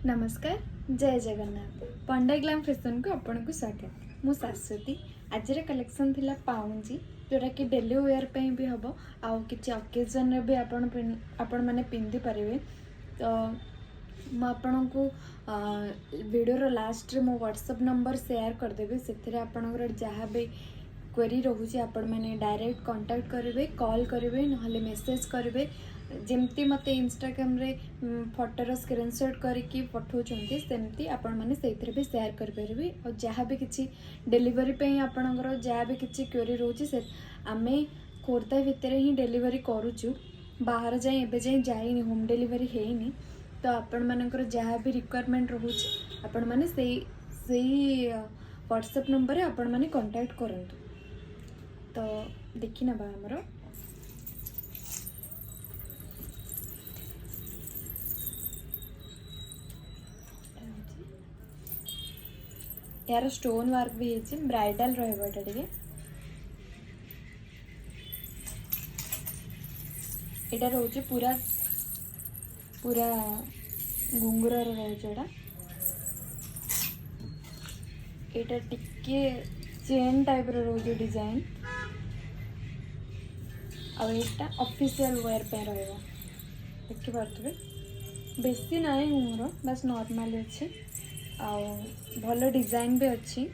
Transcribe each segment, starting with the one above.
नमस्कार जय जगन्नाथ पंडा ग्लाम फैशन को आपन को स्वागत। मु शाश्वती आज कलेक्शन थिला पाउंजी जोटा कि डेली वेयर पे भी हम आउ किसी ओकेजन रे भी आपण माने पिंधि पारे। तो मु आपन को वीडियो लास्ट रे मो व्हाट्सएप नंबर शेयर करदेवी से आपणकर जहाँ भी क्वेरी रोचे आपण मैंने डायरेक्ट कांटेक्ट करेंगे, कॉल करेंगे, नहले मेसेज करेंगे। जमती मते इंस्टाग्राम रे फोटोर स्क्रीनशॉट करके पठाउछंती सेमती आपण माने सेइथरे भी शेयर कर परिबे। और जहाँ भी किसी डिलीवरी पे आपणकर जहाँ भी किसी क्वेरी रोचे से आमे खोर्धा भितर ही डिलीवरी करूचु, बाहर जाए एबे जाए जाइनी, होम डिलीवरी हेनी। तो आपण मानकर जहाँ भी रिक्वायरमेंट रोचे आपण माने सेई व्हाट्सएप नंबर आपण माने कांटेक्ट करंतु। तो देखी नबा हमरो यार स्टोन वर्क भी है, ब्राइडल रहा टे यहाँ रोचे पूरा पूरा घुंगुर रोचा यहाँ टिके चेन टाइप रोचे डिजाइन। अब यहाँ ऑफिशियल वेयर पे रहा देखी पारे बेसी ना घुंगुर बस नॉर्मल अच्छे आउ भल डिजाइन भी अच्छी।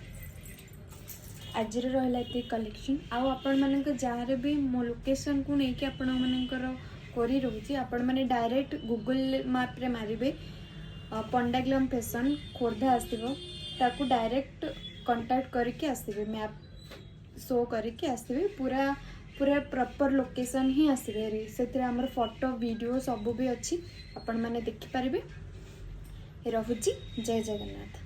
आज रहा ये कलेक्शन आउ आपण मानक जहाँ भी मो लोकेशन को लेकिन आपण मानकर कोरी रोचे आपण माने डायरेक्ट गूगल मैप रे मारिबे पंडा ग्लाम फैशन खोर्धा आसो ताकू डायरेक्ट कांटेक्ट करके आसबे, मैप शो करके आसबे, पूरा पूरा प्रॉपर लोकेशन ही आसबे। से हमर फोटो वीडियो सब भी अच्छी आपण माने देखि पारिबे। रहुची जय जगन्नाथ।